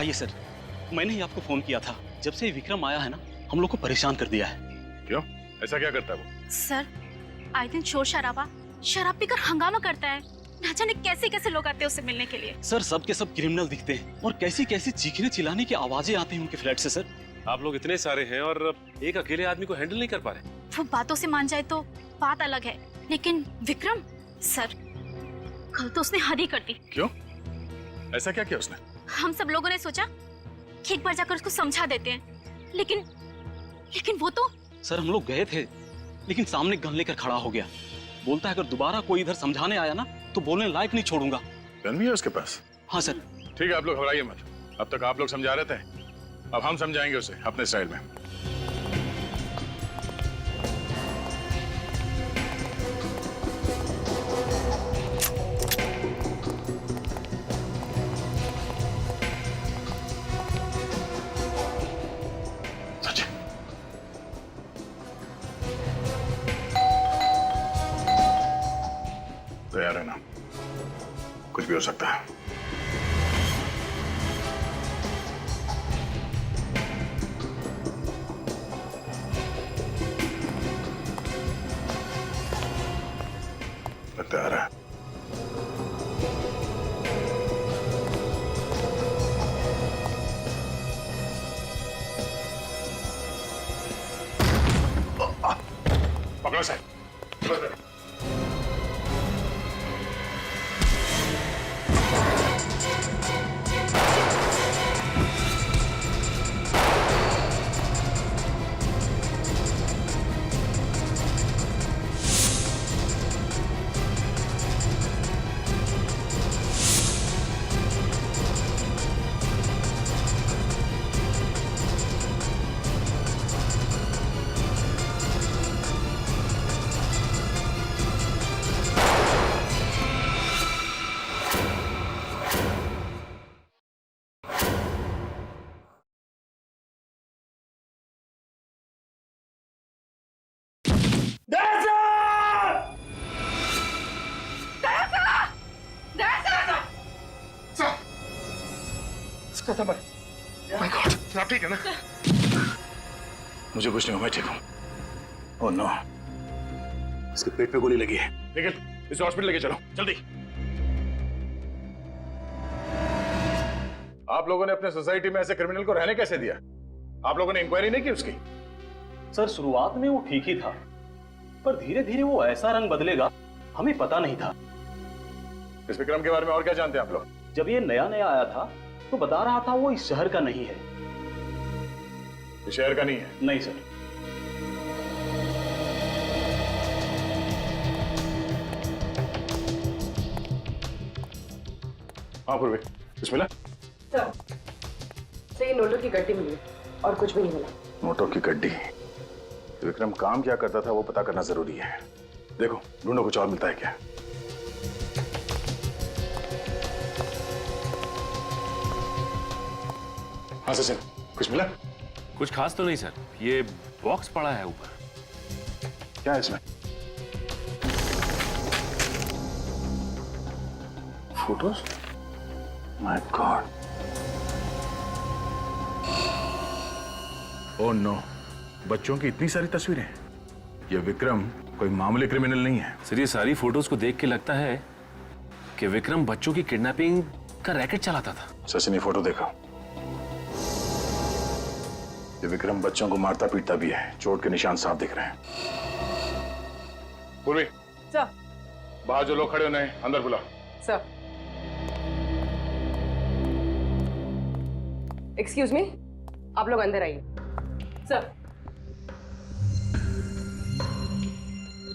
आइए सर, मैंने ही आपको फोन किया था। जब से विक्रम आया है ना, हम लोग को परेशान कर दिया है। क्यों? ऐसा क्या करता है वो? सर, आए दिन शोर शराबा, शराब पीकर हंगामा करता है। ना जाने कैसे कैसे लोग आते हैं उससे मिलने के लिए। सर, सब के सब क्रिमिनल दिखते हैं और कैसी कैसी चीखने चिल्लाने की आवाजें आती हैं उनके फ्लैट से। सर, आप लोग इतने सारे हैं और एक अकेले आदमी को हैंडल नहीं कर पा रहे। वो बातों से मान जाए तो बात अलग है, लेकिन विक्रम सर, कल तो उसने हद ही कर दी। क्यों? ऐसा क्या किया उसने? हम सब लोगों ने सोचा कि एक बार जाकर उसको समझा देते हैं, लेकिन वो तो। सर, हम लोग गए थे, लेकिन सामने गन लेकर खड़ा हो गया। बोलता है अगर दोबारा कोई इधर समझाने आया ना तो बोलने लायक नहीं छोड़ूंगा। गन भी है उसके पास? हाँ सर। ठीक है, आप लोग घबराइए मत। अब तक आप लोग समझा रहे थे, अब हम समझाएंगे उसे अपने स्टाइल में। तैयार है ना? कुछ भी हो सकता है। लगता आ रहा है। पकड़ो साहब। आप ठीक है ना? मुझे कुछ नहीं हुआ, मैं ठीक हूँ। ओह नो, इसके पेट पे गोली लगी है। निखिल, इसे हॉस्पिटल लेके चलो जल्दी। आप लोगों ने अपने सोसाइटी में ऐसे क्रिमिनल को रहने कैसे दिया? आप लोगों ने इंक्वायरी नहीं की उसकी? सर, शुरुआत में वो ठीक ही था, पर धीरे धीरे वो ऐसा रंग बदलेगा हमें पता नहीं था। इस विक्रम के बारे में और क्या जानते हैं आप लोग? जब ये नया नया आया था तो बता रहा था वो इस शहर का नहीं है। इस शहर का नहीं है? नहीं सर। हाँ पूर्वी, कुछ मिला? सर, ये नोटों की गड्डी मिली और कुछ भी नहीं मिला। नोटों की गड्डी? विक्रम काम क्या करता था वो पता करना जरूरी है। देखो, ढूंढो कुछ और मिलता है क्या। हाँ सचिन, कुछ मिला? कुछ खास तो नहीं सर, ये बॉक्स पड़ा है ऊपर। क्या है इसमें? Photos? My God. Oh no, बच्चों की इतनी सारी तस्वीरें। ये विक्रम कोई मामूली क्रिमिनल नहीं है। सर, ये सारी फोटोज को देख के लगता है कि विक्रम बच्चों की किडनैपिंग का रैकेट चलाता था। सचिन, ये फोटो देखो। ये विक्रम बच्चों को मारता पीटता भी है, चोट के निशान साफ दिख रहे हैं। पूर्वी, सर। बाहर जो लोग खड़े होने अंदर बुला। सर। एक्सक्यूज मी, आप लोग अंदर आइए। सर।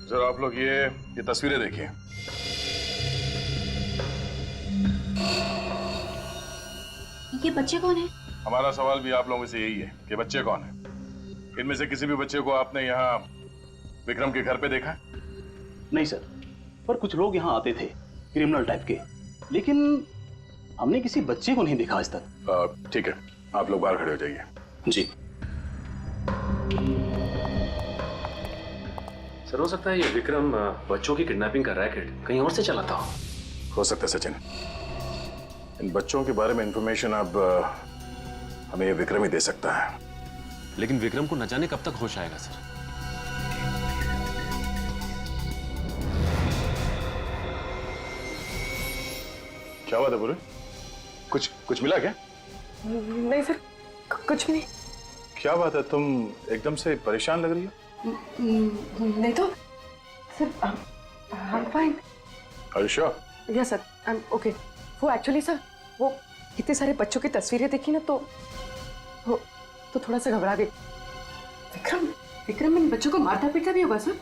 सर, आप लोग ये तस्वीरें देखिए। ये बच्चे कौन है? हमारा सवाल भी आप लोगों से यही है कि बच्चे कौन हैं? इनमें से किसी भी बच्चे को आपने यहाँ विक्रम के घर पे देखा? नहीं सर, पर कुछ लोग यहाँ आते थे क्रिमिनल टाइप के, लेकिन हमने किसी बच्चे को नहीं देखा आज तक। ठीक है, आप लोग बाहर खड़े हो जाइए। जी सर, हो सकता है ये विक्रम बच्चों की किडनैपिंग का रैकेट कहीं और से चलाता हो सकता है सचिन। इन बच्चों के बारे में इंफॉर्मेशन अब हमें ये विक्रम ही दे सकता है। लेकिन विक्रम को न जाने कब तक होश आएगा सर। क्या बात है बुरे? कुछ मिला क्या? नहीं सर, कुछ भी नहीं। क्या बात है, तुम एकदम से परेशान लग रही हो? नहीं तो sir, I am fine. Are you sure? Yes sir, I am okay. वो एक्चुअली सर, वो इतने सारे बच्चों की तस्वीरें देखी ना, तो थोड़ा सा घबरा गई। विक्रम इन बच्चों को मारता पीटता भी होगा सर?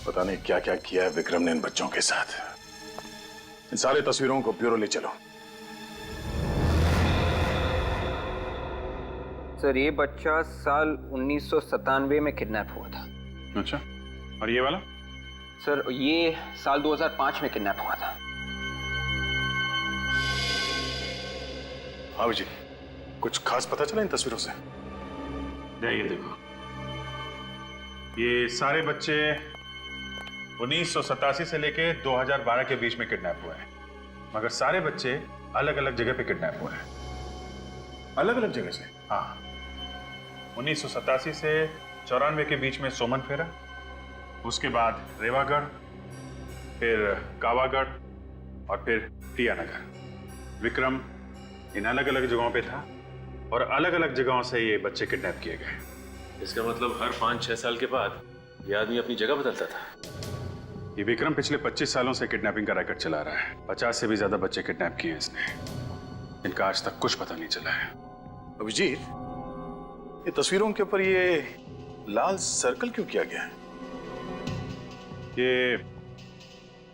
पता नहीं क्या क्या किया है विक्रम ने इन बच्चों के साथ। इन सारे तस्वीरों को ब्यूरो ले चलो। सर ये बच्चा साल 1997 में किडनैप हुआ था। अच्छा, और ये वाला? सर ये साल 2005 में किडनैप हुआ था। हाँ जी, कुछ खास पता चला इन तस्वीरों से? ये देखो, ये सारे बच्चे 1987 से लेके 2012 के बीच में किडनैप हुए हैं, मगर सारे बच्चे अलग अलग जगह पे किडनैप हुए हैं। अलग अलग जगह से? हाँ, 1987 से 94 के बीच में सोमन फेरा, उसके बाद रेवागढ़, फिर कावागढ़ और फिर टियानगर। विक्रम इन अलग अलग जगहों पे था और अलग अलग जगहों से ये बच्चे किडनैप किए गए। इसका मतलब हर 5-6 साल के बाद ये आदमी अपनी जगह बदलता था। ये विक्रम पिछले 25 सालों से किडनैपिंग का रैकेट चला रहा है। 50 से भी ज्यादा बच्चे किडनैप किए हैं इसने। इनका आज तक कुछ पता नहीं चला है। अभिजीत, ये तस्वीरों के ऊपर ये लाल सर्कल क्यों किया गया है? ये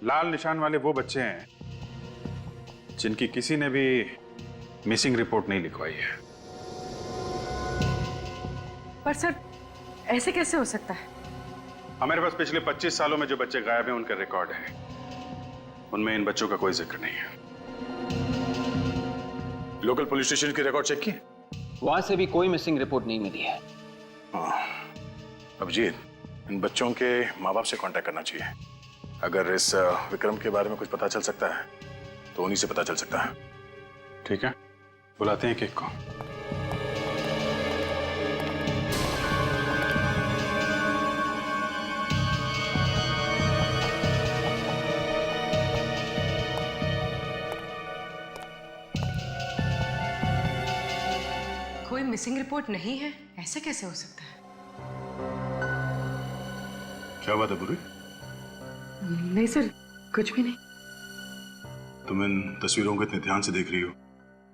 लाल निशान वाले वो बच्चे हैं जिनकी किसी ने भी मिसिंग रिपोर्ट नहीं लिखवाई है। पर सर ऐसे कैसे हो सकता है? हमारे पास पिछले 25 सालों में जो बच्चे गायब हैं उनका रिकॉर्ड है, उनमें इन बच्चों का कोई जिक्र नहीं है। लोकल पुलिस स्टेशन के रिकॉर्ड चेक किए? वहां से भी कोई मिसिंग रिपोर्ट नहीं मिली है। अभिजीत, इन बच्चों के माँ बाप से कांटेक्ट करना चाहिए। अगर इस विक्रम के बारे में कुछ पता चल सकता है तो उन्हीं से पता चल सकता है। ठीक है, बुलाते हैं केक को। कोई मिसिंग रिपोर्ट नहीं है, ऐसे कैसे हो सकता है? क्या बात है बुरी? नहीं सर, कुछ भी नहीं। तुम इन तस्वीरों को इतने ध्यान से देख रही हो,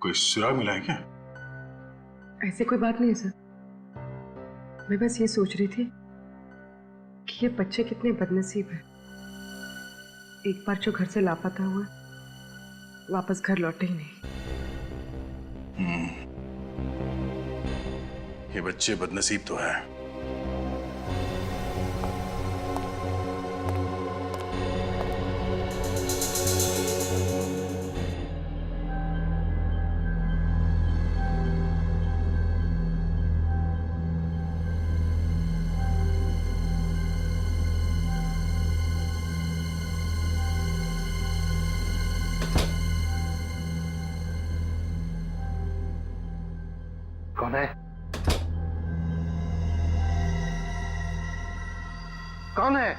कोई सुराग मिला है क्या? ऐसे कोई बात नहीं है सर। मैं बस ये सोच रही थी कि ये बच्चे कितने बदनसीब हैं। एक बार जो घर से लापता हुआ, वापस घर लौटे ही नहीं। ये बच्चे बदनसीब तो है। कौन है? कौन है?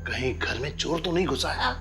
कहीं घर में चोर तो नहीं घुसा है?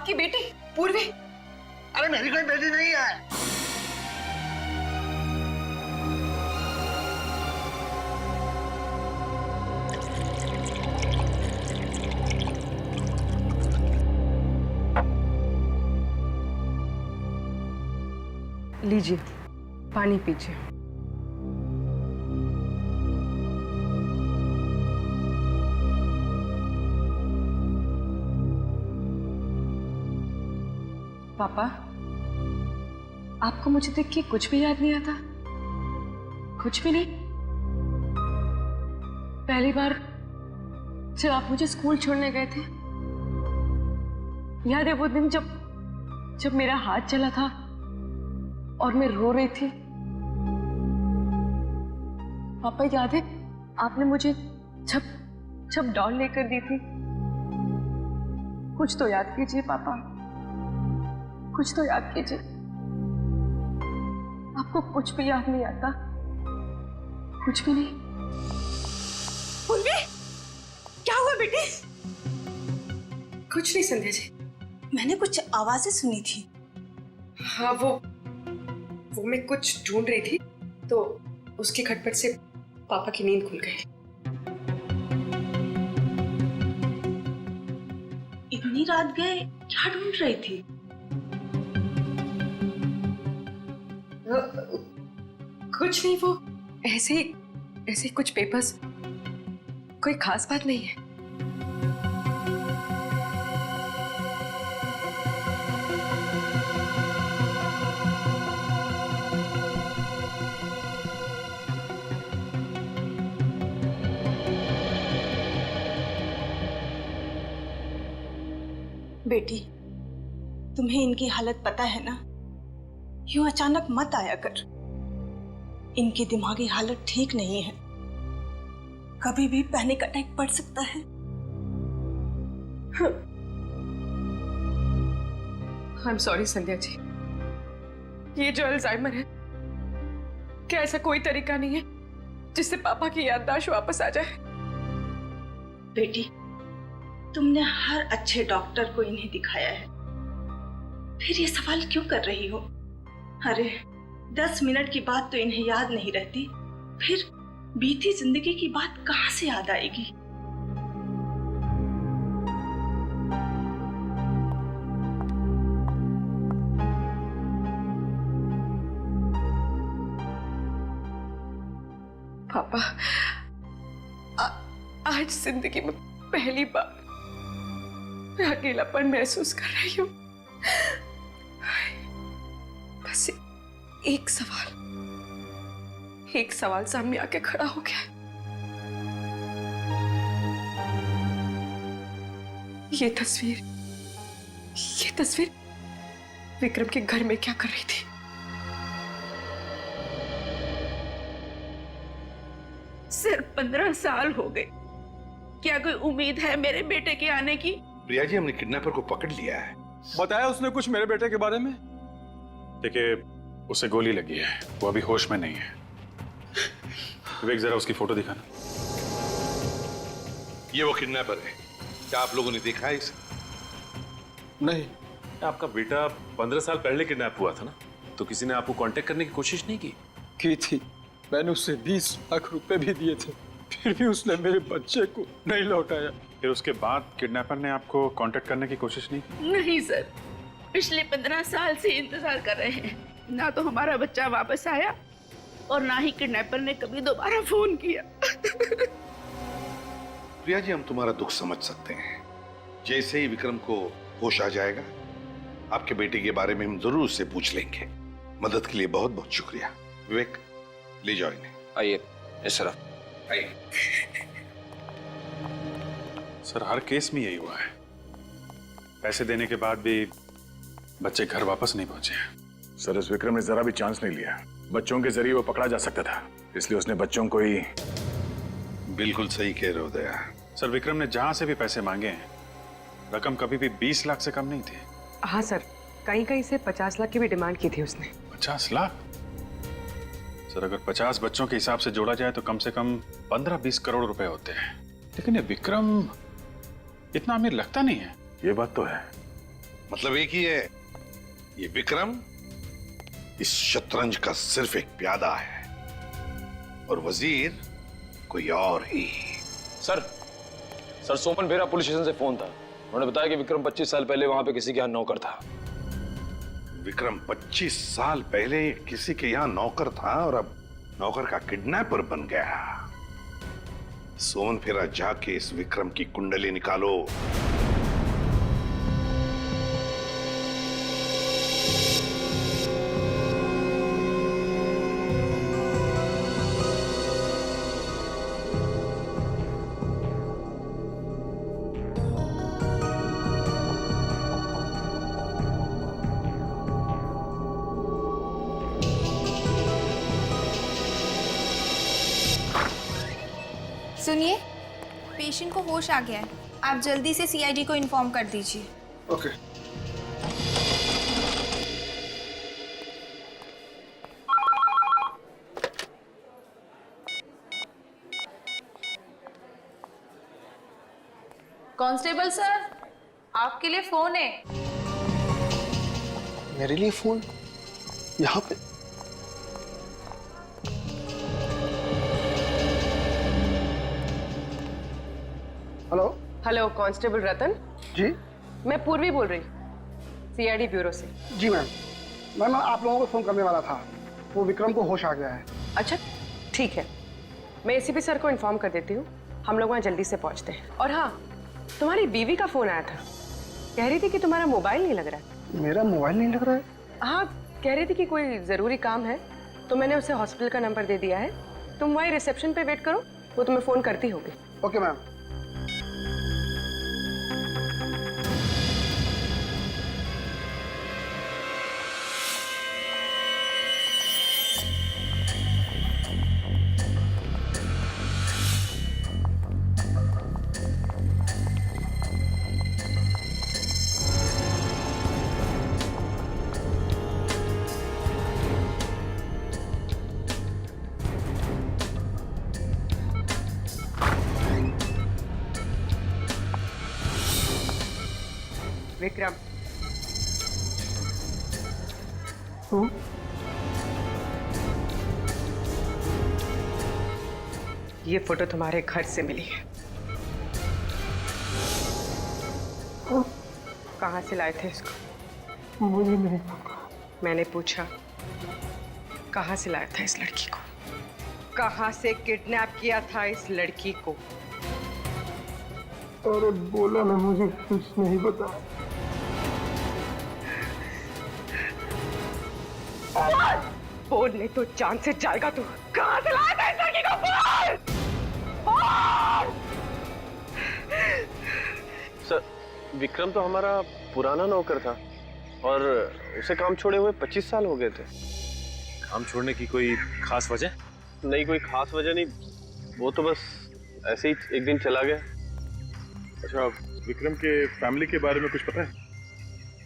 आपकी बेटी पूर्वी? अरे मेरी कोई बेटी नहीं है। लीजिए, पानी पीजिए। पापा, आपको मुझे देख के कुछ भी याद नहीं आता? कुछ भी नहीं? पहली बार जब आप मुझे स्कूल छोड़ने गए थे, याद है वो दिन जब मेरा हाथ चला था और मैं रो रही थी? पापा याद है आपने मुझे जब डॉल लेकर दी थी? कुछ तो याद कीजिए पापा, कुछ तो याद कीजिए। आपको कुछ भी याद नहीं आता? कुछ भी नहीं? पूर्वी, क्या हुआ बेटी? कुछ नहीं संध्या जी। मैंने कुछ आवाजें सुनी थी। हाँ, वो मैं कुछ ढूंढ रही थी तो उसके खटपट से पापा की नींद खुल गई। इतनी रात गए क्या ढूंढ रही थी? कुछ नहीं, वो ऐसे ही कुछ पेपर्स, कोई खास बात नहीं है। बेटी, तुम्हें इनकी हालत पता है ना? यूं अचानक मत आया कर। इनकी दिमागी हालत ठीक नहीं है, कभी भी पैनिक अटैक पड़ सकता है। I am sorry Sandhya ji, ये जो अल्जाइमर है, क्या ऐसा कोई तरीका नहीं है जिससे पापा की याददाश्त वापस आ जाए? बेटी, तुमने हर अच्छे डॉक्टर को इन्हें दिखाया है, फिर ये सवाल क्यों कर रही हो? अरे 10 मिनट की बात तो इन्हें याद नहीं रहती, फिर बीती जिंदगी की बात कहां से याद आएगी? पापा, आज जिंदगी में पहली बार मैं अकेलापन महसूस कर रही हूँ। बस एक सवाल सामने आके खड़ा हो गया। ये तस्वीर विक्रम के घर में क्या कर रही थी? सिर्फ 15 साल हो गए, क्या कोई उम्मीद है मेरे बेटे के आने की? प्रिया जी, हमने किडनैपर को पकड़ लिया है। बताया उसने कुछ मेरे बेटे के बारे में? देखिए, उसे गोली लगी है, वो अभी होश में नहीं है। विवेक, जरा उसकी फोटो दिखाना। ये वो किडनैपर है, क्या आप लोगों ने देखा है इसे? नहीं। आपका बेटा 15 साल पहले किडनैप हुआ था ना, तो किसी ने आपको कांटेक्ट करने की कोशिश नहीं की थी। मैंने उससे 20 लाख रुपए भी दिए थे, फिर भी उसने मेरे बच्चे को नहीं लौटाया। फिर उसके बाद किडनैपर ने आपको कांटेक्ट करने की कोशिश नहीं की? नहीं सर, पिछले 15 साल से इंतजार कर रहे हैं, ना तो हमारा बच्चा वापस आया और ना ही किडनैपर ने कभी दोबारा फोन किया। प्रिया जी, हम तुम्हारा दुख समझ सकते हैं। जैसे ही विक्रम को होश आ जाएगा, आपके बेटे के बारे में हम जरूर उससे पूछ लेंगे। मदद के लिए बहुत बहुत शुक्रिया। विवेक, ले जाओ इन्हें। आइए। Yes sir. आइए। सर, हर केस में यही हुआ है, पैसे देने के बाद भी बच्चे घर वापस नहीं पहुंचे। सर, इस विक्रम ने जरा भी चांस नहीं लिया। बच्चों के जरिए वो पकड़ा जा सकता था, इसलिए उसने बच्चों को ही। बिल्कुल सही कह रहे हो दया। सर, विक्रम ने जहां से भी पैसे मांगे हैं, रकम कभी भी 20 लाख से कम नहीं थी। हाँ सर, कहीं से 50 लाख की भी डिमांड की थी उसने। 50 लाख? सर, अगर 50 बच्चों के हिसाब से जोड़ा जाए तो कम से कम 15-20 करोड़ रुपए होते हैं। लेकिन ये विक्रम इतना अमीर लगता नहीं है। ये बात तो है, मतलब एक ही है, ये विक्रम इस शतरंज का सिर्फ एक प्यादा है और वजीर कोई और ही। सर सोमन फेरा पुलिस स्टेशन से फोन था। उन्होंने बताया कि विक्रम 25 साल पहले वहां पे किसी के यहाँ नौकर था। विक्रम 25 साल पहले किसी के यहाँ नौकर था और अब नौकर का किडनैपर बन गया। सोमन फेरा जाके इस विक्रम की कुंडली निकालो। सुनिए, पेशेंट को होश आ गया है। आप जल्दी से सीआईडी को इन्फॉर्म कर दीजिए। ओके। कांस्टेबल सर, आपके लिए फोन है। मेरे लिए फोन यहाँ पे? हेलो। हेलो, कांस्टेबल रतन। जी मैं पूर्वी बोल रही, सीआईडी ब्यूरो से। जी मैम, मैं आप लोगों को फोन करने वाला था। वो विक्रम को होश आ गया है। अच्छा ठीक है, मैं एसीपी सर को इन्फॉर्म कर देती हूँ। हम लोग वहाँ जल्दी से पहुँचते हैं। और हाँ, तुम्हारी बीवी का फोन आया था, कह रही थी कि तुम्हारा मोबाइल नहीं लग रहा है। मेरा मोबाइल नहीं लग रहा है? हाँ, कह रही थी कि कोई जरूरी काम है, तो मैंने उसे हॉस्पिटल का नंबर दे दिया है। तुम वहीं रिसेप्शन पे वेट करो, वो तुम्हें फोन करती होगी। Okay ma'am. विक्रम, ये फोटो तुम्हारे घर से मिली है। कहाँ से लाए थे इसको? मुझे नहीं। मैंने पूछा, कहाँ से लाया था इस लड़की को? कहाँ से किडनैप किया था इस लड़की को? अरे बोला ना, मुझे कुछ नहीं पता। बोल, नहीं तो जान से जाएगा तू। कहाँ से लाया था इस लड़की को? बोल! सर, विक्रम तो हमारा पुराना नौकर था और उसे काम छोड़े हुए 25 साल हो गए थे। काम छोड़ने की कोई खास वजह? नहीं, कोई खास वजह नहीं, वो तो बस ऐसे ही एक दिन चला गया। अच्छा, विक्रम के फैमिली के बारे में कुछ पता है?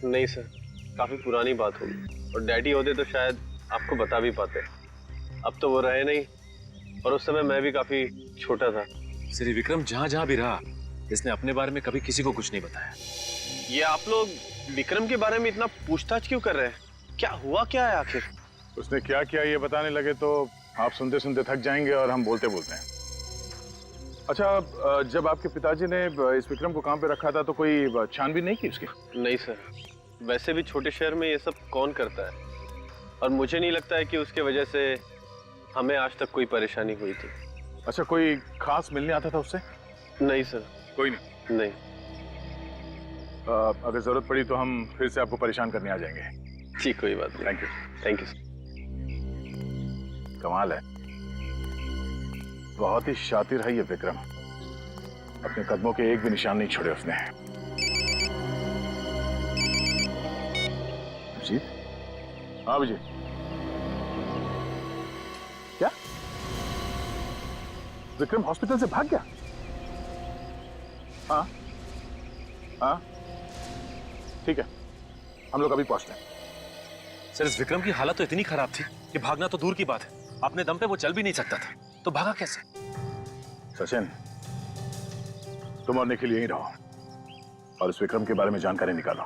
नहीं सर, काफी पुरानी बात होगी, और डैडी होते तो शायद आपको बता भी पाते। अब तो वो रहे नहीं, और उस समय मैं भी काफी छोटा था। श्री विक्रम जहाँ जहाँ भी रहा, इसने अपने बारे में कभी किसी को कुछ नहीं बताया। ये आप लोग विक्रम के बारे में इतना पूछताछ क्यों कर रहे हैं? क्या हुआ क्या है आखिर? उसने क्या किया ये बताने लगे तो आप सुनते सुनते थक जाएंगे और हम बोलते बोलते हैं। अच्छा, जब आपके पिताजी ने इस विक्रम को काम पे रखा था तो कोई छानबीन नहीं की उसकी? नहीं सर, वैसे भी छोटे शहर में ये सब कौन करता है, और मुझे नहीं लगता है कि उसके वजह से हमें आज तक कोई परेशानी हुई थी। अच्छा, कोई खास मिलने आता था उससे? नहीं सर, कोई नहीं। नहीं। अगर जरूरत पड़ी तो हम फिर से आपको परेशान करने आ जाएंगे। जी कोई बात नहीं। Thank you. Thank you. कमाल है, बहुत ही शातिर है ये विक्रम। अपने कदमों के एक भी निशान नहीं छोड़े उसने। अभिजीत? हाँ अभिजीत, क्या विक्रम हॉस्पिटल से भाग गया? हाँ हाँ ठीक है, हम लोग अभी पहुंचते हैं। सर, इस विक्रम की हालत तो इतनी खराब थी कि भागना तो दूर की बात है, अपने दम पे वो चल भी नहीं सकता था, तो भागा कैसे? सचिन, तुम और निखिल यहीं रहो और इस विक्रम के बारे में जानकारी निकालो।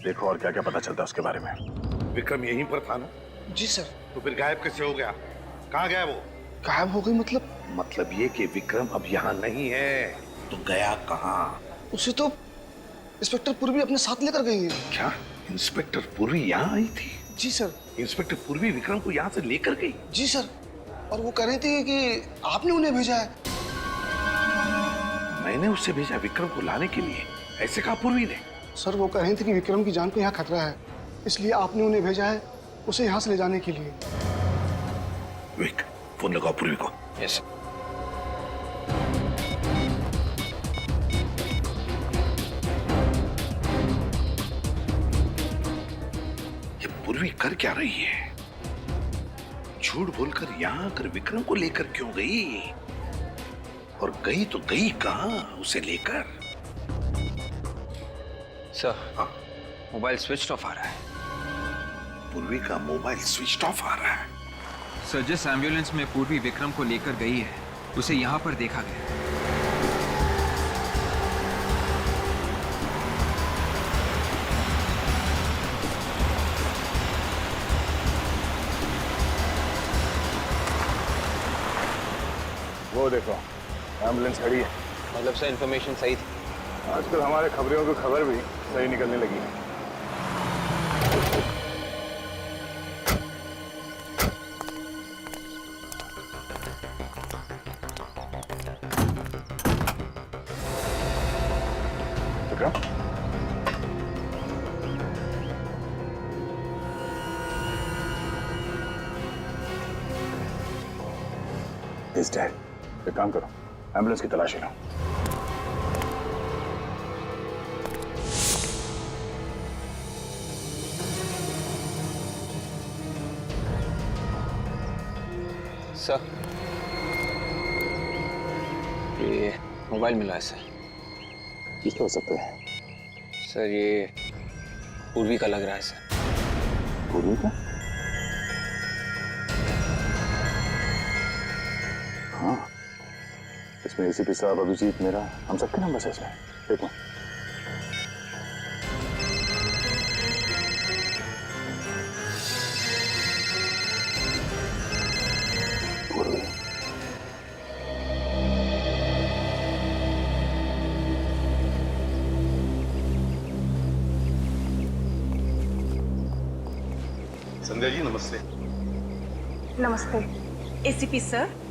देखो और क्या क्या पता चलता है उसके बारे में। विक्रम यहीं पर था ना? जी सर। तो फिर गायब कैसे हो गया? कहाँ गया वो? गायब हो गई मतलब? मतलब ये कि विक्रम अब यहाँ नहीं है, तो गया कहाँ? उसे तो इंस्पेक्टर पूर्वी अपने साथ लेकर गई है। क्या इंस्पेक्टर पूर्वी यहाँ आई थी? जी सर। इंस्पेक्टर पूर्वी विक्रम को यहाँ से लेकर गई? जी सर, और वो कह रही थी कि आपने उन्हें भेजा है। मैंने उसे भेजा विक्रम को लाने के लिए, ऐसे कहा पूर्वी ने? सर वो कह रही थी कि विक्रम की जान को यहाँ खतरा है, इसलिए आपने उन्हें भेजा है उसे यहाँ से ले जाने के लिए। विक, फोन लगाओ पूर्वी को। यस। ये पूर्वी कर क्या रही है? झूठ बोलकर यहाँ आकर विक्रम को लेकर क्यों गई? और गई तो गई कहाँ उसे लेकर? सर, हाँ, मोबाइल स्विच ऑफ आ रहा है। पूर्वी का मोबाइल स्विच ऑफ आ रहा है? सर, जिस एम्बुलेंस में पूर्वी विक्रम को लेकर गई है उसे यहाँ पर देखा गया। वो देखो एम्बुलेंस खड़ी है। मतलब सर इन्फॉर्मेशन सही थी? आजकल हमारे खबरियों की खबर भी सही निकलने लगी है। He's dead. एक काम करो, एम्बुलेंस की तलाशी लो। सर, ये मोबाइल मिला है सर। किसका हो सकता है? सर ये पूर्वी का लग रहा है सर। पूर्वी का? हाँ, इसमें एसीपी साहब, अभिजीत, मेरा, हम सबके नंबर है इसमें। देखो पूर्वी। संध्या जी नमस्ते। नमस्ते। एसीपी सर,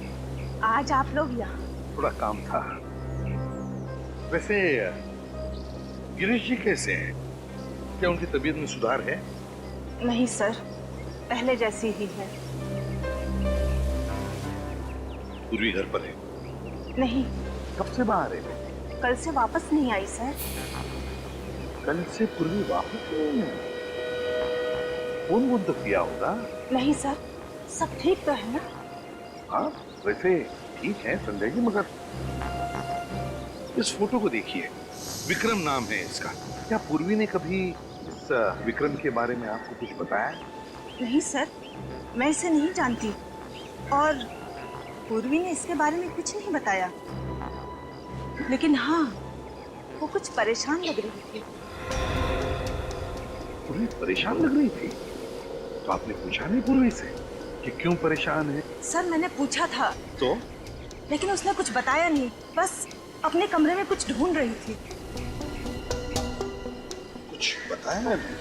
आज आप लोग यहाँ? थोड़ा काम था। वैसे गिरीश जी कैसे हैं? क्या उनकी तबीयत में सुधार है? नहीं सर, पहले जैसी ही है। पूर्वी घर पर है? नहीं। कब से बाहर है? कल से वापस नहीं आई सर। कल से पूर्वी वापस नहीं है? फोन वोन तो किया होगा? नहीं सर, सब ठीक तो है ना? हाँ वैसे ठीक है संजय जी, मगर इस फोटो को देखिए, विक्रम नाम है इसका। क्या पूर्वी ने कभी इस विक्रम के बारे में आपको कुछ बताया? नहीं सर, मैं इसे नहीं जानती और पूर्वी ने इसके बारे में कुछ नहीं बताया। लेकिन हाँ, वो कुछ परेशान लग रही थी। पूर्वी परेशान लग रही थी? तो आपने पूछा नहीं पूर्वी से कि क्यों परेशान है? सर मैंने पूछा था तो? लेकिन उसने कुछ बताया नहीं, बस अपने कमरे में कुछ ढूंढ रही थी। कुछ बताया नहीं?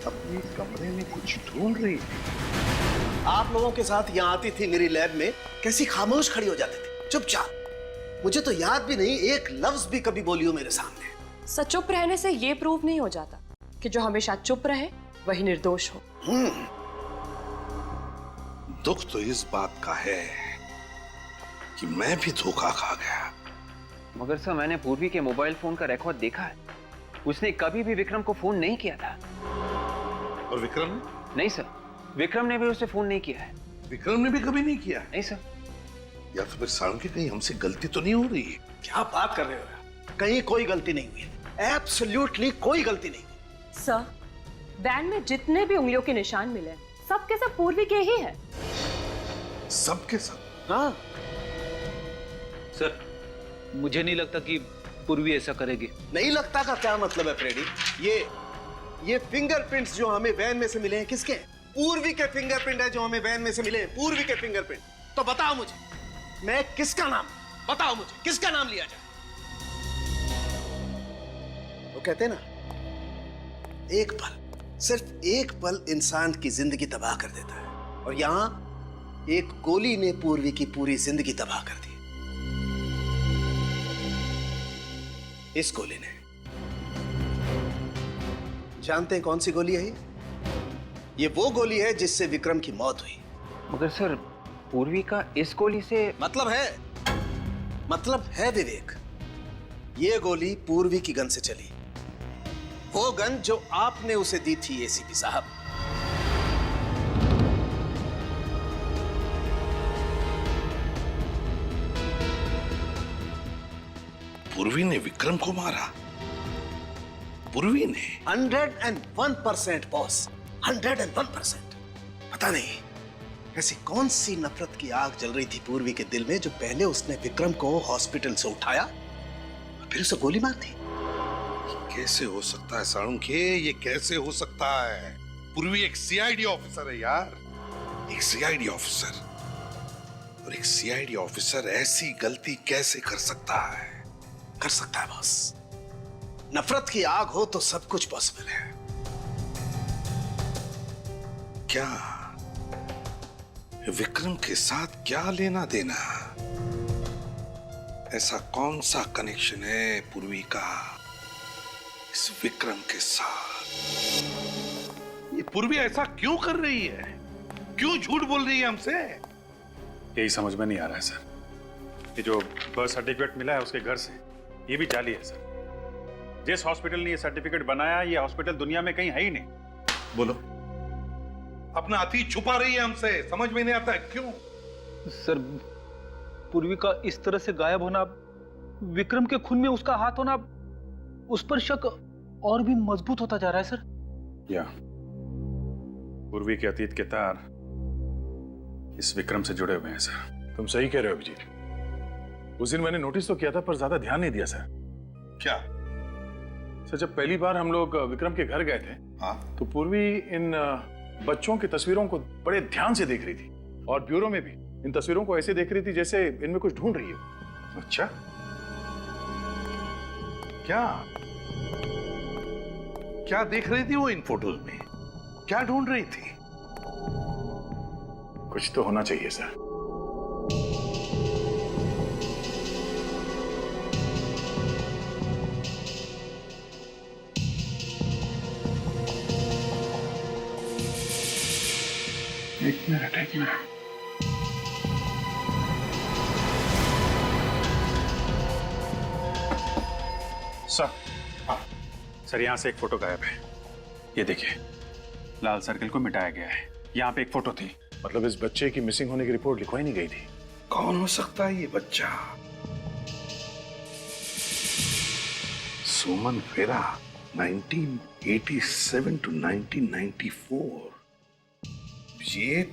अपने कमरे में कुछ ढूंढ रही थी? आप लोगों के साथ यहाँ आती थी मेरी लैब में, कैसी खामोश खड़ी हो जाती थी, चुपचाप। मुझे तो याद भी नहीं एक लफ्ज भी कभी बोली हो मेरे सामने। सच चुप रहने से ये प्रूव नहीं हो जाता कि जो हमेशा चुप रहे वही निर्दोष हो। दुख तो इस बात का है कि मैं भी धोखा खा गया। मगर सर मैंने पूर्वी के मोबाइल फोन का रिकॉर्ड देखा है, उसने कभी भी विक्रम को फोन नहीं किया था। और विक्रम ने? नहीं सर, विक्रम ने भी उसे फोन नहीं किया है। विक्रम ने भी कभी नहीं किया? नहीं सर। या तो फिर सारंगी कहीं हमसे गलती तो नहीं हो रही है? क्या बात कर रहे हो? कहीं कोई गलती नहीं हुई, एब्सोल्युटली कोई गलती नहीं हुई। सर, वैन में जितने भी उंगलियों के निशान मिले सब के सब पूर्वी के ही है। सब के सब? हाँ सर, मुझे नहीं लगता कि पूर्वी ऐसा करेगी। नहीं लगता का क्या मतलब है फ्रेडी? ये फिंगरप्रिंट्स जो हमें वैन में से मिले हैं किसके हैं? पूर्वी के फिंगरप्रिंट है जो हमें वैन में से मिले हैं, पूर्वी के फिंगरप्रिंट। तो बताओ मुझे, मैं किसका नाम, बताओ मुझे किसका नाम लिया जाए? वो कहते हैं ना, एक पल, सिर्फ एक पल इंसान की जिंदगी तबाह कर देता है, और यहां एक गोली ने पूर्वी की पूरी जिंदगी तबाह कर दी। इस गोली ने, जानते हैं कौन सी गोली है ये वो गोली है जिससे विक्रम की मौत हुई। मगर सर, पूर्वी का इस गोली से मतलब है विवेक, ये गोली पूर्वी की गन से चली, वो गन जो आपने उसे दी थी एसीपी साहब। पूर्वी ने विक्रम को मारा? पूर्वी ने? 101% बॉस, 101%। पता नहीं ऐसी कौन सी नफरत की आग जल रही थी पूर्वी के दिल में जो पहले उसने विक्रम को हॉस्पिटल से उठाया और फिर उसे गोली मार दी। कैसे हो सकता है साळुंखे, ये कैसे हो सकता है? पूर्वी एक सीआईडी ऑफिसर है यार, एक सीआईडी ऑफिसर, और एक सीआईडी ऑफिसर ऐसी गलती कैसे कर सकता है? कर सकता है बॉस, नफरत की आग हो तो सब कुछ पॉसिबल है। क्या विक्रम के साथ क्या लेना देना? ऐसा कौन सा कनेक्शन है पूर्वी का इस विक्रम के साथ? ये पूर्वी ऐसा क्यों कर रही है? क्यों झूठ बोल रही है हमसे? यही समझ में नहीं आ रहा है सर। ये जो बर्थ सर्टिफिकेट मिला है उसके घर से, ये भी जाली है सर। जिस हॉस्पिटल ने ये सर्टिफिकेट बनाया, ये हॉस्पिटल दुनिया में कहीं है ही नहीं। बोलो, अपना अतीत छुपा रही है हमसे, समझ में नहीं आता है क्यों? सर, पूर्वी का इस तरह से गायब होना, विक्रम के खून में उसका हाथ होना, उस पर शक और भी मजबूत होता जा रहा है सर। या पूर्वी के अतीत के तार इस विक्रम से जुड़े हुए हैं सर। तुम सही कह रहे हो अभिजीत। उस दिन मैंने नोटिस तो किया था पर ज्यादा ध्यान नहीं दिया सर। क्या सर, जब पहली बार हम लोग विक्रम के घर गए थे, हाँ, तो पूर्वी इन बच्चों की तस्वीरों को बड़े ध्यान से देख रही थी, और ब्यूरो में भी इन तस्वीरों को ऐसे देख रही थी जैसे इनमें कुछ ढूंढ रही हो। अच्छा, क्या देख रही थी वो इन फोटोज में? क्या ढूंढ रही थी? कुछ तो होना चाहिए सर। एक मिनट। सर, सर यहां से एक फोटो गायब है। ये देखिए, लाल सर्कल को मिटाया गया है। यहाँ पे एक फोटो थी। मतलब इस बच्चे की मिसिंग होने की रिपोर्ट लिखवाई नहीं गई थी? कौन हो सकता है ये बच्चा? सुमन फेरा, 1987 to 1994। जीत,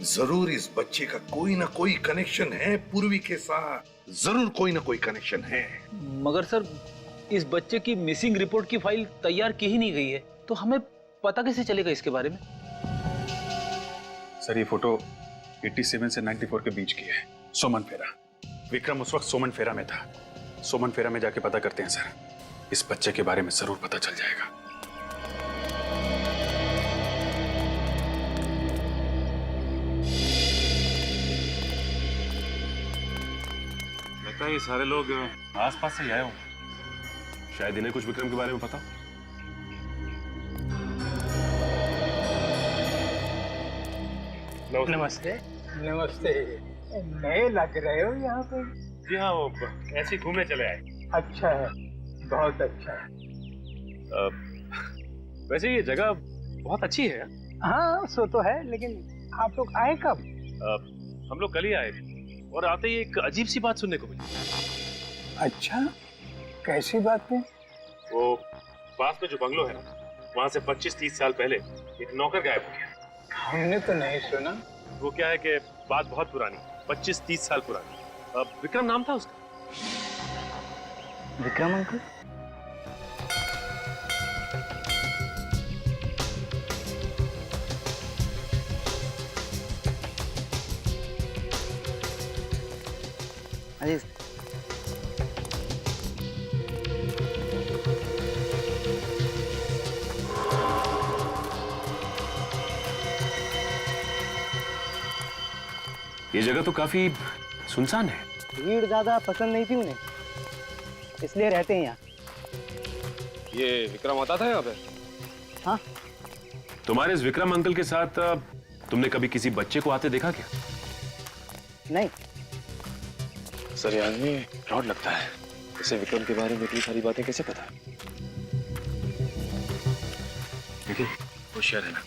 जरूर इस बच्चे का कोई ना कोई कनेक्शन है पूर्वी के साथ, जरूर कोई ना कोई कनेक्शन है। मगर सर, इस बच्चे की मिसिंग रिपोर्ट की फाइल तैयार की ही नहीं गई है, तो हमें पता कैसे चलेगा इसके बारे में? सर, ये फोटो 87 से 94 के बीच की है। सोमन फेरा, विक्रम उस वक्त सोमन फेरा में था। सोमन फेरा में जाके पता करते हैं सर, इस बच्चे के बारे में जरूर पता चल जाएगा। लगता है ये सारे लोग आसपास से ही आए होंगे, शायद इन्हें कुछ विक्रम के बारे में पता। नमस्ते। नमस्ते। नए लग रहे हो यहाँ पे? जी हाँ, वो ऐसे ही घूमने चले आए। अच्छा है, बहुत अच्छा है। वैसे ये जगह बहुत अच्छी है। हाँ, सो तो है, लेकिन आप लोग आए कब? हम लोग कल ही आए थे, और आते ही एक अजीब सी बात सुनने को मिली। अच्छा, कैसी बात है? वो पास में जो बंगलो है ना, वहाँ से 25-30 साल पहले एक नौकर गायब हो गया। हमने तो नहीं सुना। वो क्या है कि बात बहुत पुरानी, 25-30 साल पुरानी। विक्रम नाम था उसका। विक्रम अंकल? अरे ये जगह तो काफी सुनसान है। भीड़ ज्यादा पसंद नहीं थी उन्हें, इसलिए रहते हैं यहाँ। ये विक्रम आता था यहाँ पे? हाँ। तुम्हारे इस विक्रम अंकल के साथ तुमने कभी किसी बच्चे को आते देखा क्या? नहीं। सर ये आदमी फ्रॉड लगता है। इसे विक्रम के बारे में इतनी सारी बातें कैसे पता है? देखिए होशियार है ना।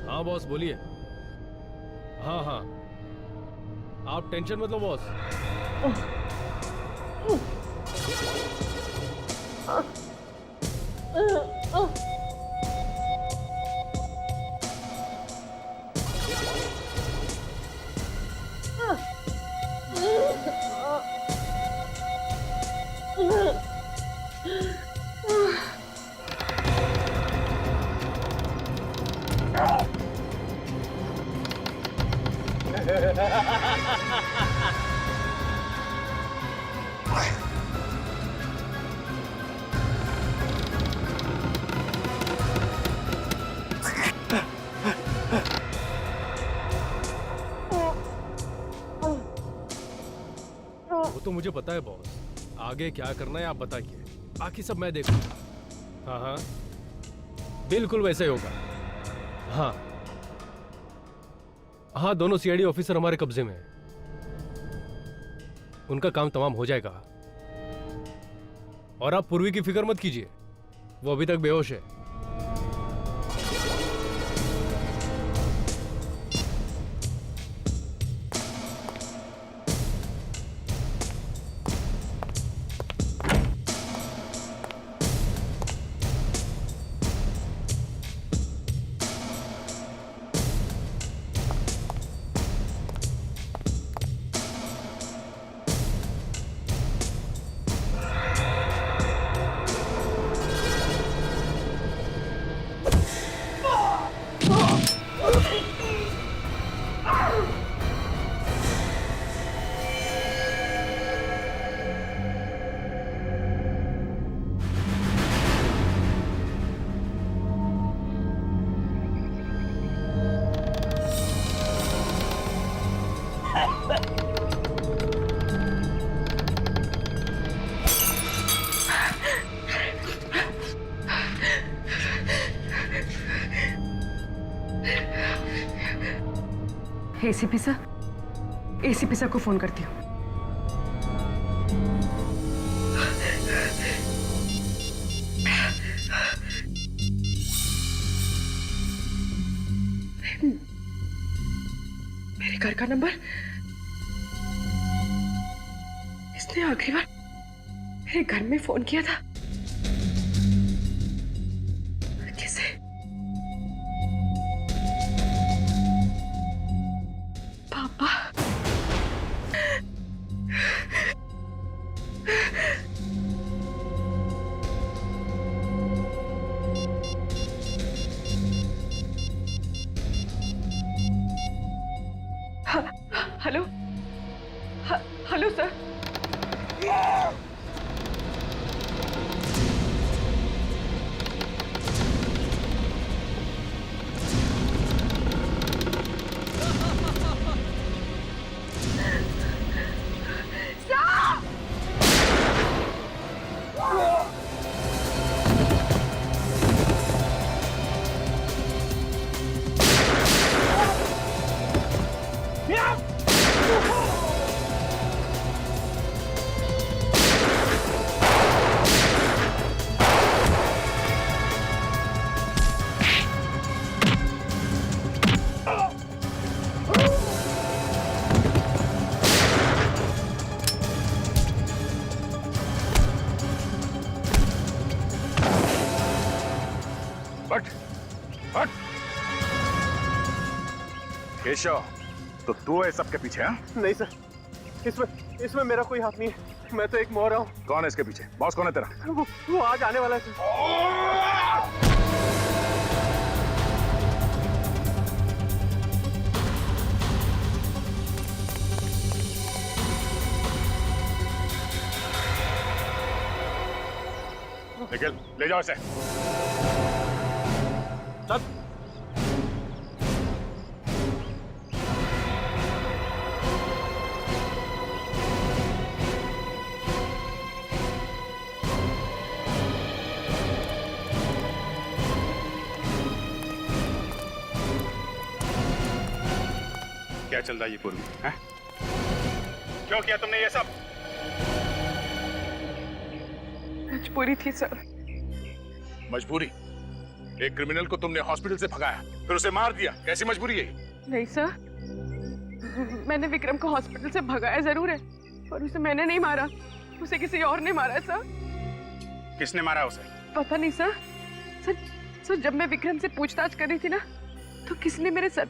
हाँ बॉस बोलिए। हाँ हाँ आप टेंशन मत लो बॉस। वो तो मुझे पता है बॉस, आगे क्या करना है आप बताइए, बाकी सब मैं देखूंगा। हाँ हाँ बिल्कुल वैसे ही होगा। हाँ हाँ दोनों सीआईडी ऑफिसर हमारे कब्जे में हैं। उनका काम तमाम हो जाएगा। और आप पूर्वी की फिक्र मत कीजिए, वो अभी तक बेहोश है। एसीपी सर को फोन करती हूँ। मेरे घर का नंबर, इसने आखिरी बार मेरे घर में फोन किया था। किसे? पापा। Hello hello sir. केशव, तो तू है सबके पीछे? हाँ? नहीं सर, इसमें मेरा कोई हाथ नहीं है। मैं तो एक मोहरा हूँ। कौन है इसके पीछे? बॉस कौन है तेरा? वो आज आने वाला है सर। निखिल, ले जाओ इसे। चल। क्या चल रहा है ये पूर्वी? हैं? क्यों किया तुमने ये सब? मजबूरी थी सर। मजबूरी? एक क्रिमिनल को तुमने हॉस्पिटल से भगाया, फिर उसे मार दिया। कैसी मजबूरी है? नहीं सर, मैंने विक्रम को हॉस्पिटल से भगाया जरूर है, पर उसे मैंने नहीं मारा, उसे किसी और ने मारा है सर। किसने मारा उसे? पता नहीं सर। सर जब मैं विक्रम से पूछताछ कर रही थी ना, तो किसी ने मेरे सर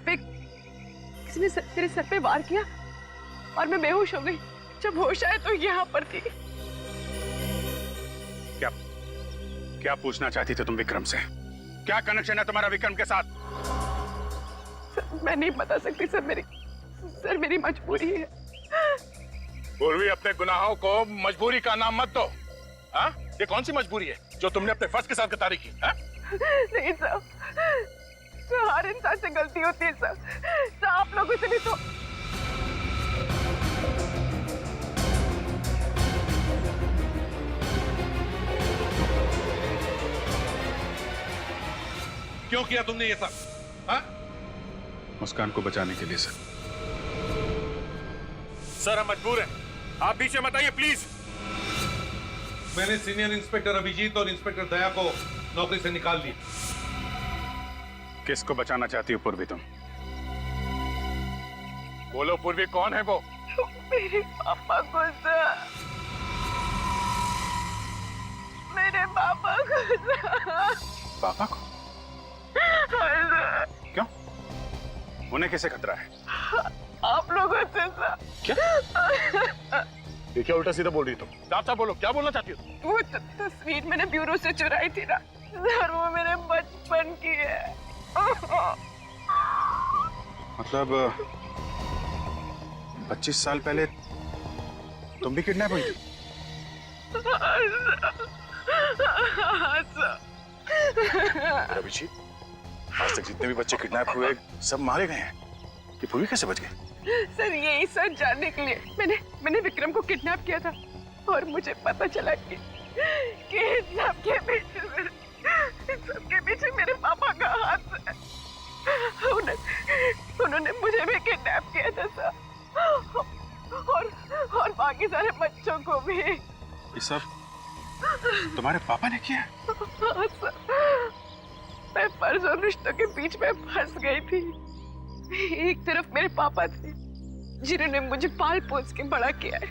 पे वार किया और मैं बेहोश हो गई। जब होश आया तो यहाँ पर थी। क्या पूछना चाहती थे तुम विक्रम से? क्या कनेक्शन है तुम्हारा विक्रम के साथ? सर, मैं नहीं बता सकती सर, मेरी मजबूरी है। पूर्वी, अपने गुनाहों को मजबूरी का नाम मत दो। हाँ? ये कौन सी मजबूरी है जो तुमने अपने फर्ज के साथ गद्दारी की? हाँ? नहीं सर, हर इंसान से गलती होती है सर, आप लोगों से भी तो। क्यों किया तुमने ये सब? हाँ? मुस्कान को बचाने के लिए सर। सर, हम मजबूर हैं, आप पीछे मत आइए प्लीज। मैंने सीनियर इंस्पेक्टर अभिजीत और इंस्पेक्टर दया को नौकरी से निकाल दिया। किसको बचाना चाहती हो पूर्वी तुम? बोलो पूर्वी, कौन है वो? मेरे पापा को सर, मेरे पापा को सर। पापा को? क्यों? उन्हें कैसे खतरा है? आप लोगों से सर। क्या? ये क्या उल्टा सीधा बोल रही तुम? साफ बोलो, क्या बोलना चाहती हो? वो तस्वीर मैंने ब्यूरो से चुराई थी ना सर, वो मेरे बचपन की है। मतलब 25 साल पहले तुम भी किडनैप हुई थी? अभिजीत, आज तक जितने भी बच्चे किडनैप हुए सब मारे गए हैं। ये पूर्वी कैसे बच गए? सर यही सच जानने के लिए मैंने विक्रम को किडनैप किया था, और मुझे पता चला कि सबके पीछे मेरे पापा का हाथ है। उन्होंने मुझे भी किडनैप किया था सर, और बाकी सारे बच्चों को भी। ये सब तुम्हारे पापा ने किया? हाँ सर, मैं फर्ज और रिश्तों के बीच में फंस गई थी। एक तरफ मेरे पापा थे जिन्होंने मुझे पाल पोस के बड़ा किया है,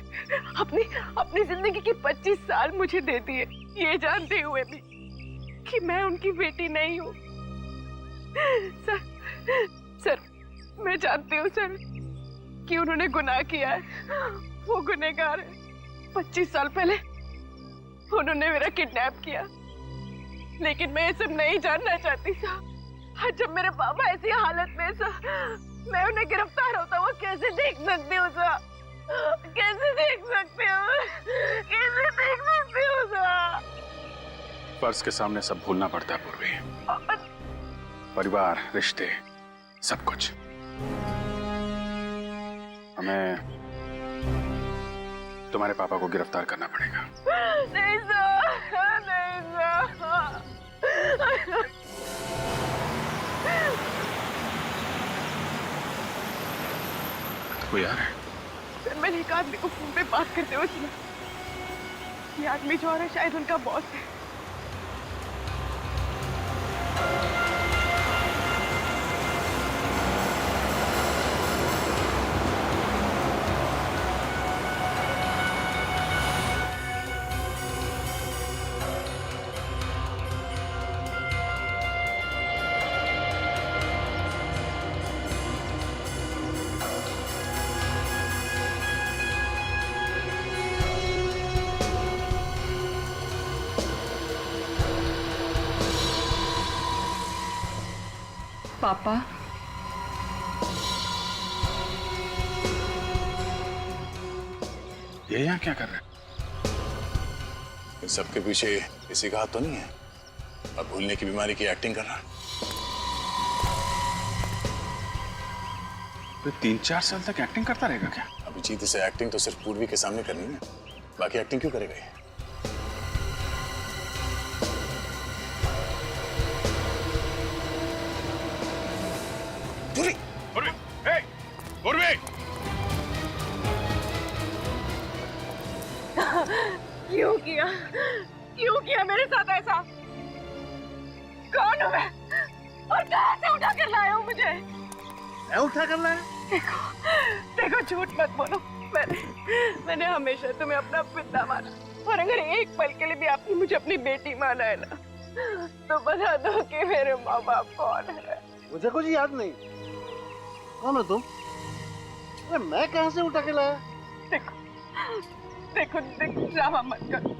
अपनी जिंदगी के 25 साल मुझे दे दिए, ये जानते हुए भी कि मैं उनकी बेटी नहीं हूँ। सर मैं जानती हूँ सर कि उन्होंने गुनाह किया है, वो गुनहगार है। 25 साल पहले उन्होंने मेरा किडनैप किया, लेकिन मैं ये सब नहीं जानना चाहती सर। जब मेरे पापा ऐसी हालत में सर मैं उन्हें गिरफ्तार होता हुआ कैसे देख सकती हूँ सर? कैसे देख सकती हूँ? कैसे देख सकती हूँ सर? फर्ज के सामने सब भूलना पड़ता है पूर्वी। परिवार, रिश्ते, सब कुछ। हमें तुम्हारे पापा को गिरफ्तार करना पड़ेगा। नहीं सर, नहीं सर। कोई आ रहा है? सर मैंने एक आदमी को फोन पे बात करते हुए सुना। ये आदमी जो आ रहा है शायद उनका बॉस है। पापा, ये यहाँ क्या कर रहे हैं? इन सबके पीछे किसी का हाथ तो नहीं है? अब भूलने की बीमारी की एक्टिंग कर रहा है। तो 3-4 साल तक एक्टिंग करता रहेगा क्या? अभिजीत, इसे एक्टिंग तो सिर्फ पूर्वी के सामने करनी है, बाकी एक्टिंग क्यों करेगा ये? क्यों किया? क्यों किया मेरे साथ ऐसा? कौन हूँ मैं? और कहाँ से उठा कर लाए हो मुझे? मैं उठा कर लाया? देखो झूठ मत बोलो। मैंने हमेशा तुम्हें अपना पिता माना, और अगर एक पल के लिए भी आपने मुझे अपनी बेटी माना है ना, तो बता दो कि मेरे माँ बाप कौन है। मुझे कुछ याद नहीं। कौन हो तुम? अरे मैं कहाँ से उठा के लाया? देखो ड्रामा मत करो।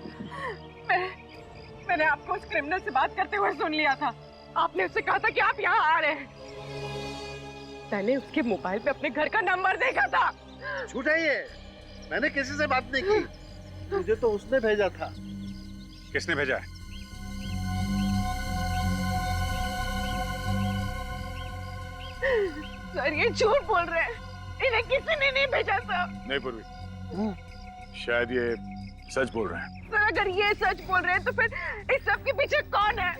मैंने आपको उस क्रिमिनल से बात करते हुए सुन लिया था। आपने उससे कहा था कि आप यहाँ आ रहे हैं। मैंने उसके मोबाइल पे अपने घर का नंबर देखा था। झूठ है ये। मैंने किसी से बात नहीं की। मुझे तो उसने भेजा था। किसने भेजा है? सर ये झूठ बोल रहे हैं। इन्हें किसी ने नहीं भेजा सर। नहीं पूर्वी, शायद ये सच बोल रहे हैं। सर अगर ये सच बोल रहे हैं तो फिर इस सब के पीछे कौन है?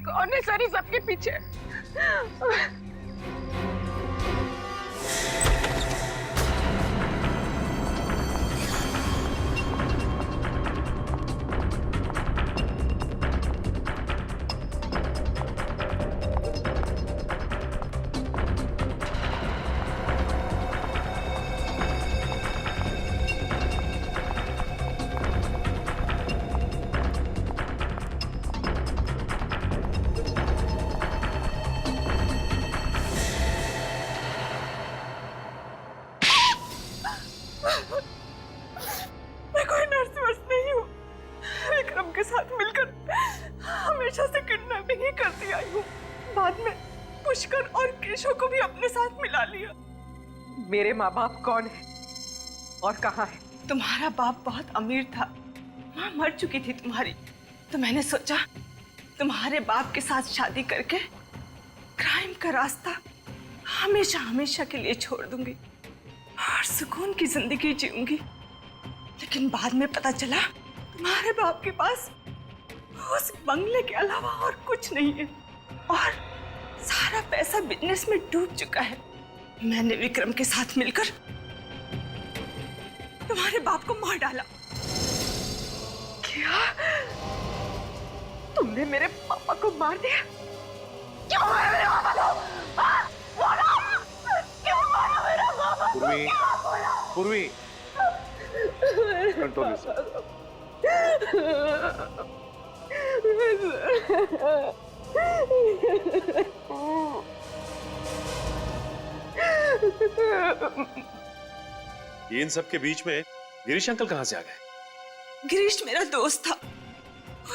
कौन है सर इस सब के पीछे? मैं कोई नर्स वर्स नहीं हूँ। विक्रम के साथ मिलकर हमेशा से किडनैपिंग ही करती आई हूँ। बाद में पुष्कर और केशव को भी अपने साथ मिला लिया। मेरे माँ बाप कौन है और कहाँ है? तुम्हारा बाप बहुत अमीर था, माँ मर चुकी थी तुम्हारी, तो मैंने सोचा तुम्हारे बाप के साथ शादी करके क्राइम का रास्ता हमेशा हमेशा के लिए छोड़ दूंगी और सुकून की जिंदगी जीऊंगी। लेकिन बाद में पता चला तुम्हारे बाप के पास उस बंगले के अलावा और कुछ नहीं है और सारा पैसा बिजनेस में डूब चुका है। मैंने विक्रम के साथ मिलकर तुम्हारे बाप को मार डाला। क्या तुमने मेरे पापा को मार दिया? क्यों मारा मेरे पापा को? बोलो, क्यों मारा मेरा पापा को? पूर्वी, कंट्रोल योरसेल्फ। ये इन सब के बीच में गिरीश अंकल कहाँ से आ गए? गिरीश मेरा दोस्त था,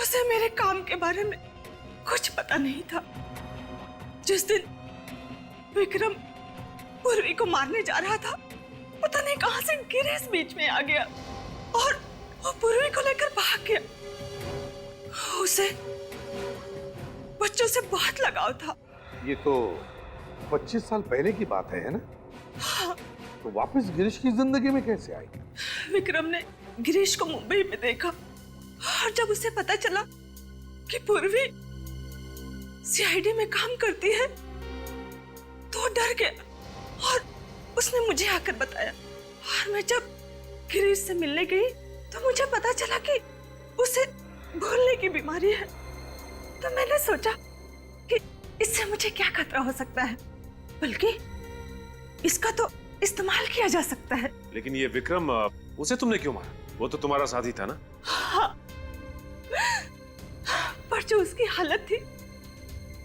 उसे मेरे काम के बारे में कुछ पता नहीं था। जिस दिन विक्रम पूर्वी को मारने जा रहा था, पता नहीं कहां से गिरीश बीच में आ गया और वो पूर्वी को लेकर भाग गया। उसे बच्चों से बहुत लगाव था। ये तो 25 साल पहले की बात है ना? हाँ। तो वापस गिरीश की जिंदगी में कैसे आई? विक्रम ने गिरीश को मुंबई में देखा और जब उसे पता चला कि पूर्वी सीआईडी में काम करती है तो डर गया और उसने मुझे आकर बताया। और मैं जब गिरीश से मिलने गई तो मुझे पता चला कि उसे भूलने की बीमारी है। तो मैंने सोचा कि इससे मुझे क्या खतरा हो सकता है, बल्कि इसका तो इस्तेमाल किया जा सकता है। लेकिन ये विक्रम, उसे तुमने क्यों मारा? वो तो तुम्हारा साथी था ना? हाँ, पर जो उसकी हालत थी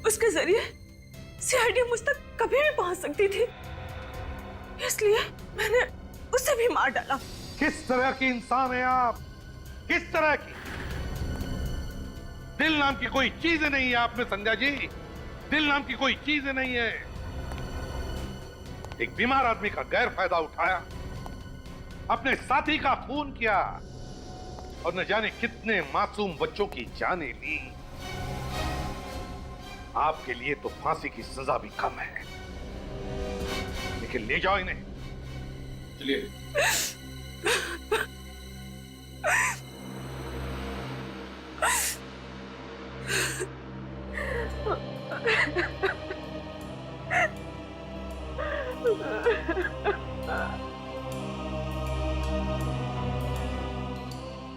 उसके जरिए सीआईडी मुझ तक कभी भी पहुंच सकती थी, इसलिए मैंने उसे भी मार डाला। किस तरह की इंसान है आप? किस तरह की? दिल नाम की कोई चीज नहीं है आप में संध्या जी। दिल नाम की कोई चीज नहीं है। एक बीमार आदमी का गैर फायदा उठाया, अपने साथी का खून किया और न जाने कितने मासूम बच्चों की जानें ली। आपके लिए तो फांसी की सजा भी कम है, लेकिन ले जाओ इन्हें। चलिए।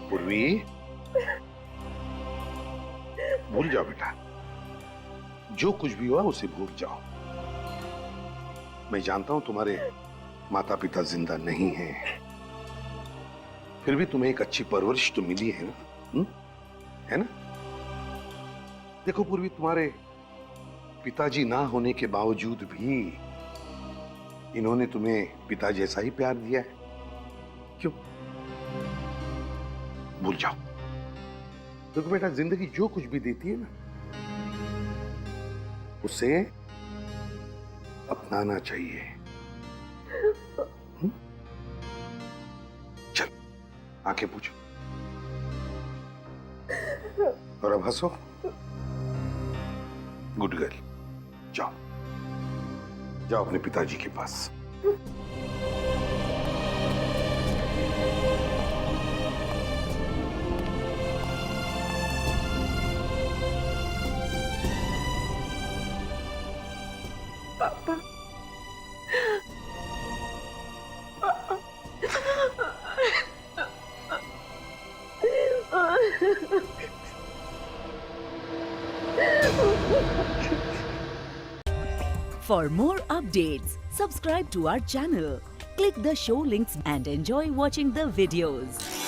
पूर्वी, भूल जाओ बेटा, जो कुछ भी हुआ उसे भूल जाओ। मैं जानता हूं तुम्हारे माता पिता जिंदा नहीं हैं, फिर भी तुम्हें एक अच्छी परवरिश तो मिली है ना? है ना? देखो पूर्वी, तुम्हारे पिताजी ना होने के बावजूद भी इन्होंने तुम्हें पिता जैसा ही प्यार दिया है। क्यों? भूल जाओ। देखो बेटा, जिंदगी जो कुछ भी देती है ना, उसे अपनाना चाहिए। चल, आंखें पूछो और अब हंसो। गुड गर्ल, जाओ जाओ अपने पिताजी के पास। पापा, For more updates, subscribe to our channel, click the show links and enjoy watching the videos.